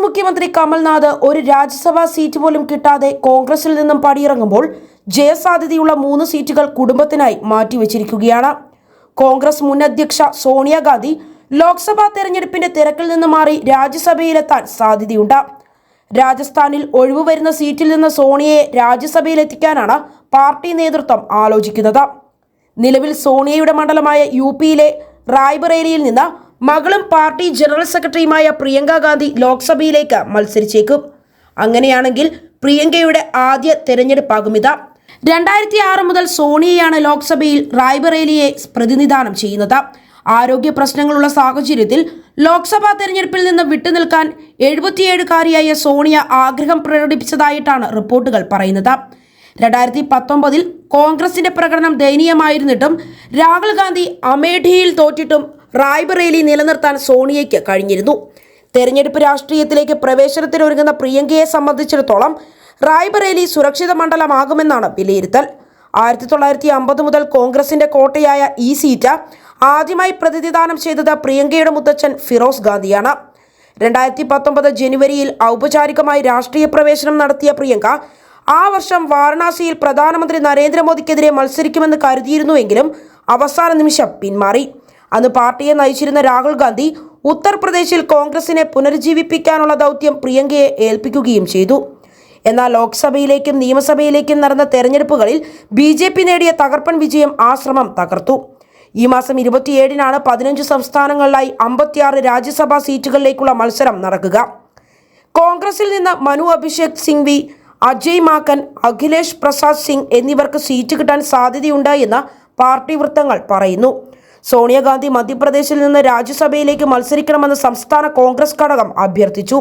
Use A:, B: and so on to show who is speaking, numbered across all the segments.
A: മുഖ്യമന്ത്രി കമൽനാഥ് ഒരു രാജ്യസഭാ സീറ്റ് പോലും കിട്ടാതെ കോൺഗ്രസിൽ നിന്നും പടിയിറങ്ങുമ്പോൾ ജയസാധ്യതയുള്ള 3 സീറ്റുകൾ കുടുംബത്തിനായി മാറ്റിവെച്ചിരിക്കുകയാണ്. കോൺഗ്രസ് മുൻ അധ്യക്ഷ സോണിയാഗാന്ധി ലോക്സഭാ തെരഞ്ഞെടുപ്പിന്റെ തിരക്കിൽ നിന്ന് മാറി രാജ്യസഭയിലെത്താൻ സാധ്യതയുണ്ട്. രാജസ്ഥാനിൽ ഒഴിവു വരുന്ന സീറ്റിൽ നിന്ന് സോണിയയെ രാജ്യസഭയിലെത്തിക്കാനാണ് പാർട്ടി നേതൃത്വം ആലോചിക്കുന്നത്. നിലവിൽ സോണിയയുടെ മണ്ഡലമായ യുപിയിലെ റായ്ബറേലിയിൽ നിന്ന് മകളും പാർട്ടി ജനറൽ സെക്രട്ടറിയുമായ പ്രിയങ്ക ഗാന്ധി ലോക്സഭയിലേക്ക് മത്സരിച്ചേക്കും. അങ്ങനെയാണെങ്കിൽ പ്രിയങ്കയുടെ ആദ്യ തെരഞ്ഞെടുപ്പാകുമിത്. 2006 മുതൽ സോണിയയാണ് ലോക്സഭയിൽ റായ്ബറേലിയെ പ്രതിനിധാനം ചെയ്യുന്നത്. ആരോഗ്യ പ്രശ്നങ്ങളുള്ള സാഹചര്യത്തിൽ ലോക്സഭാ തെരഞ്ഞെടുപ്പിൽ നിന്ന് വിട്ടുനിൽക്കാൻ 77-കാരിയായ സോണിയ ആഗ്രഹം പ്രകടിപ്പിച്ചതായിട്ടാണ് റിപ്പോർട്ടുകൾ പറയുന്നത്. 2019 കോൺഗ്രസിന്റെ പ്രകടനം ദയനീയമായിരുന്നിട്ടും രാഹുൽ ഗാന്ധി അമേഠിയിൽ തോറ്റിട്ടും റായ്ബറേലി നിലനിർത്താൻ സോണിയയ്ക്ക് കഴിഞ്ഞിരുന്നു. തെരഞ്ഞെടുപ്പ് രാഷ്ട്രീയത്തിലേക്ക് പ്രവേശനത്തിനൊരുങ്ങുന്ന പ്രിയങ്കയെ സംബന്ധിച്ചിടത്തോളം റായ്ബറേലി സുരക്ഷിത മണ്ഡലമാകുമെന്നാണ് വിലയിരുത്തൽ. 1950 മുതൽ കോൺഗ്രസിന്റെ കോട്ടയായ ഈ സീറ്റ് ആദ്യമായി പ്രതിനിധാനം ചെയ്തത് പ്രിയങ്കയുടെ മുത്തച്ഛൻ ഫിറോസ് ഗാന്ധിയാണ്. 2019 ജനുവരിയിൽ ഔപചാരികമായി രാഷ്ട്രീയ പ്രവേശനം നടത്തിയ പ്രിയങ്ക ആ വർഷം വാരണാസിയിൽ പ്രധാനമന്ത്രി നരേന്ദ്രമോദിക്കെതിരെ മത്സരിക്കുമെന്ന് കരുതിയിരുന്നുവെങ്കിലും അവസാന നിമിഷം പിന്മാറി. അന്ന് പാർട്ടിയെ നയിച്ചിരുന്ന രാഹുൽ ഗാന്ധി ഉത്തർപ്രദേശിൽ കോൺഗ്രസിനെ പുനരുജ്ജീവിപ്പിക്കാനുള്ള ദൗത്യം പ്രിയങ്കയെ ഏൽപ്പിക്കുകയും ചെയ്തു. എന്നാൽ ലോക്സഭയിലേക്കും നിയമസഭയിലേക്കും നടന്ന തെരഞ്ഞെടുപ്പുകളിൽ BJP നേടിയ തകർപ്പൻ വിജയം ആ ശ്രമം തകർത്തു. ഈ മാസം 27-നാണ് 15 സംസ്ഥാനങ്ങളിലായി 56 രാജ്യസഭാ സീറ്റുകളിലേക്കുള്ള മത്സരം നടക്കുക. കോൺഗ്രസിൽ നിന്ന് മനു അഭിഷേക് സിംഗ്വി, അജയ് മാക്കൻ, അഖിലേഷ് പ്രസാദ് സിംഗ് എന്നിവർക്ക് സീറ്റ് കിട്ടാൻ സാധ്യതയുണ്ട് എന്ന് പാർട്ടി വൃത്തങ്ങൾ പറയുന്നു. സോണിയാഗാന്ധി മധ്യപ്രദേശിൽ നിന്ന് രാജ്യസഭയിലേക്ക് മത്സരിക്കണമെന്ന് സംസ്ഥാന കോൺഗ്രസ് ഘടകം അഭ്യർത്ഥിച്ചു.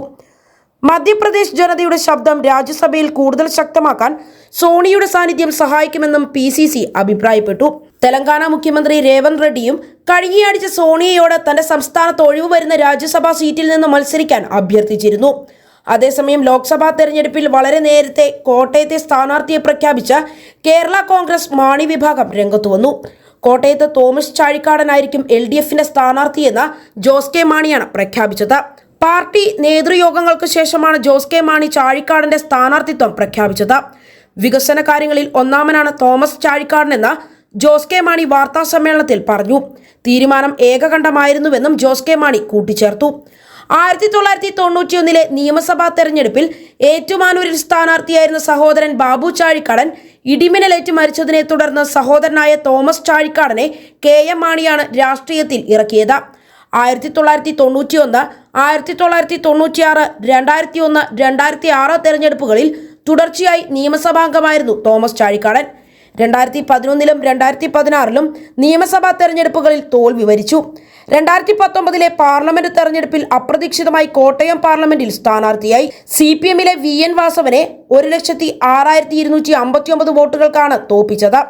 A: മധ്യപ്രദേശ് ജനതയുടെ ശബ്ദം രാജ്യസഭയിൽ കൂടുതൽ ശക്തമാക്കാൻ സോണിയുടെ സാന്നിധ്യം സഹായിക്കുമെന്നും PCC അഭിപ്രായപ്പെട്ടു. തെലങ്കാന മുഖ്യമന്ത്രി രേവന്ത് റെഡ്ഡിയും കഴിഞ്ഞയാഴ്ച സോണിയയോട് തന്റെ സംസ്ഥാനത്ത് ഒഴിവു വരുന്ന രാജ്യസഭാ സീറ്റിൽ നിന്ന് മത്സരിക്കാൻ അഭ്യർത്ഥിച്ചിരുന്നു. അതേസമയം ലോക്സഭാ തെരഞ്ഞെടുപ്പിൽ വളരെ നേരത്തെ കോട്ടയത്തെ സ്ഥാനാർത്ഥിയെ പ്രഖ്യാപിച്ച കേരള കോൺഗ്രസ് മാണി വിഭാഗം രംഗത്തു വന്നു. കോട്ടയത്ത് തോമസ് ചാഴിക്കാടനായിരിക്കും LDFന്റെ സ്ഥാനാർത്ഥിയെന്ന് ജോസ് കെ മാണിയാണ് പ്രഖ്യാപിച്ചത്. പാർട്ടി നേതൃയോഗങ്ങൾക്ക് ശേഷമാണ് ജോസ് കെ മാണി ചാഴിക്കാടന്റെ സ്ഥാനാർത്ഥിത്വം പ്രഖ്യാപിച്ചത്. വികസന കാര്യങ്ങളിൽ ഒന്നാമനാണ് തോമസ് ചാഴിക്കാടനെന്ന് ജോസ് കെ മാണി വാർത്താ സമ്മേളനത്തിൽ പറഞ്ഞു. തീരുമാനം ഏകകണ്ഠമായിരുന്നുവെന്നും ജോസ് കെ മാണി കൂട്ടിച്ചേർത്തു. 1991 നിയമസഭാ തെരഞ്ഞെടുപ്പിൽ ഏറ്റുമാനൂരിൽ സ്ഥാനാർത്ഥിയായിരുന്ന സഹോദരൻ ബാബു ചാഴിക്കാടൻ ഇടിമിന്നലേറ്റ് മരിച്ചതിനെ തുടർന്ന് സഹോദരനായ തോമസ് ചാഴിക്കാടനെ KM മാണിയാണ് രാഷ്ട്രീയത്തിൽ ഇറക്കിയത്. 1991, 1996, 2001, 2006 തെരഞ്ഞെടുപ്പുകളിൽ തുടർച്ചയായി നിയമസഭാംഗമായിരുന്നു തോമസ് ചാഴിക്കാടൻ. 2011 2016 നിയമസഭാ തെരഞ്ഞെടുപ്പുകളിൽ തോൽവി വരിച്ചു. 2019 പാർലമെന്റ് തെരഞ്ഞെടുപ്പിൽ അപ്രതീക്ഷിതമായി കോട്ടയം പാർലമെന്റിൽ സ്ഥാനാർത്ഥിയായി. CPM VN വാസവനെ 1,06,259 വോട്ടുകൾക്കാണ് തോൽപ്പിച്ചത്.